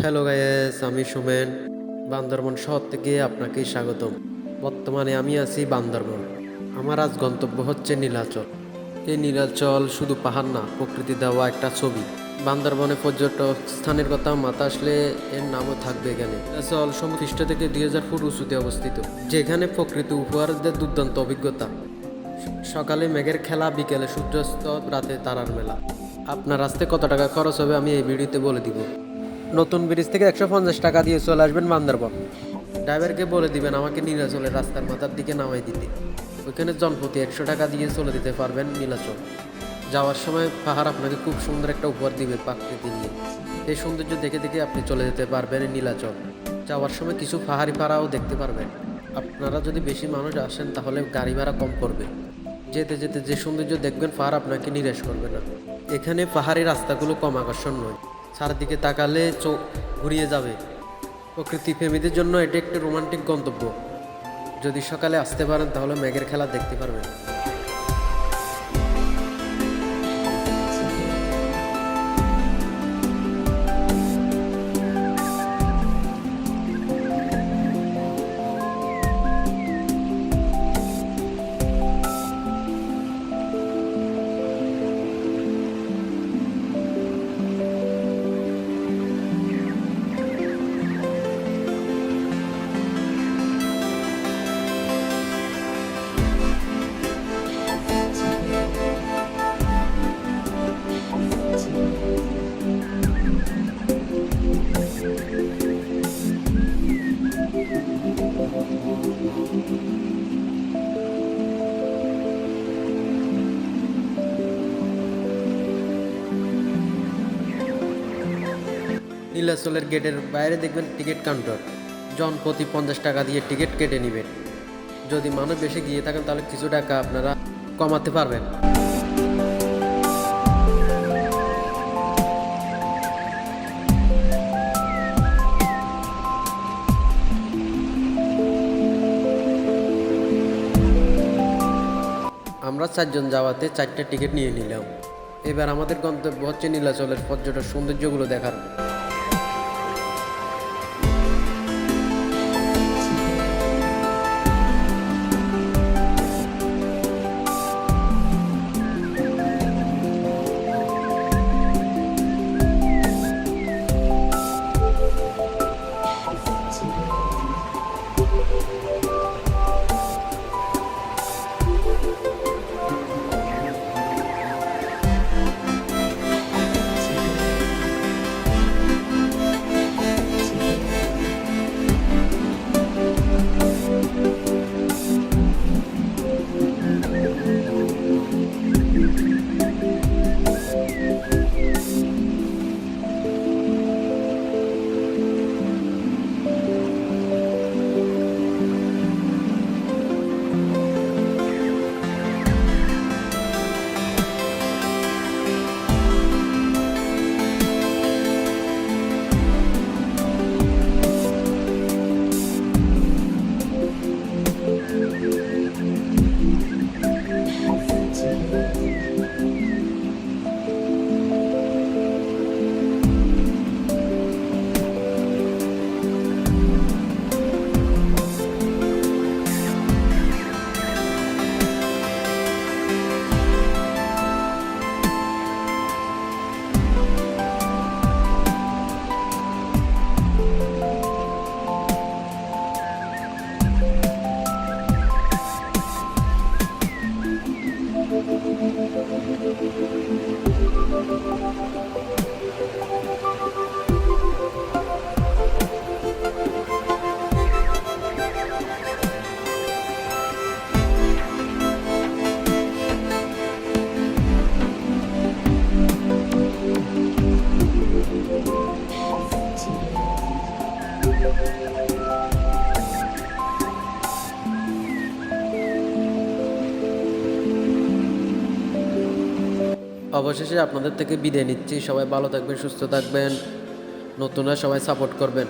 Hello guys, আমি সুমেন বান্দরবন শহর থেকে আপনাকে স্বাগতম। বর্তমানে আমি আছি বান্দরবন। আমার আজ গন্তব্য হচ্ছে নীলাচল। এই নীলাচল শুধু পাহাড় না, প্রকৃতি দেওয়া একটা ছবি। বান্দরবনে পর্যটক স্থানের কথা মাথা আসলে এর নামও থাকবে এখানে। নীলাচল সমপৃষ্ঠ থেকে 2000 ফুট উঁচুতে অবস্থিত, যেখানে প্রকৃতি উপহার দেয় দুর্দান্ত অভিজ্ঞতা। সকালে মেঘের খেলা, বিকেলে সূর্যাস্ত, রাতে তারার মেলা। আপনার আসতে কত টাকা খরচ হবে আমি এই ভিডিওতে বলে দিব। নতুন ব্রিজ থেকে 150 টাকা দিয়ে চলে আসবেন বান্দরবন। ড্রাইভারকে বলে দিবেন আমাকে নীলাচলের রাস্তার মাথার দিকে নামাই দিতে। ওইখানে জনপ্রতি 100 টাকা দিয়ে চলে দিতে পারবেন নীলাচল। যাওয়ার সময় পাহাড় আপনাকে খুব সুন্দর একটা উপহার দিবে প্রকৃতি নিয়ে। এই সৌন্দর্য দেখে দেখে আপনি চলে যেতে পারবেন নীলাচল। যাওয়ার সময় কিছু পাহাড়ি পাড়াও দেখতে পারবেন। আপনারা যদি বেশি মানুষ আসেন তাহলে গাড়ি ভাড়া কম পড়বে। যেতে যেতে যে সৌন্দর্য দেখবেন পাহাড় আপনাকে নিরাশ করবে না। এখানে পাহাড়ি রাস্তাগুলো কম আকর্ষণ নয়, চারদিকে তাকালে চোখ ঘুরিয়ে যাবে। প্রকৃতি প্রেমীদের জন্য এটি একটি রোমান্টিক গন্তব্য। যদি সকালে আসতে পারেন তাহলে মেঘের খেলা দেখতে পারবেন। নীলাচলের গেটের বাইরে দেখবেন টিকিট কাউন্টার। জন প্রতি 50 টাকা দিয়ে টিকিট কেটে নেবেন। যদি মানুষ বেশি গিয়ে থাকেন তাহলে কিছু টাকা আপনারা কমাতে পারবেন। আমরা 4 জন যাওয়াতে 4টা টিকিট নিয়ে নিলাম। এবার আমাদের গন্তব্য হচ্ছে নীলাচলের পর্যটন সৌন্দর্যগুলো দেখার। অবশেষে আপনাদের থেকে বিদায় নিচ্ছি। সবাই ভালো থাকবেন, সুস্থ থাকবেন, নতুনরা সবাই সাপোর্ট করবেন।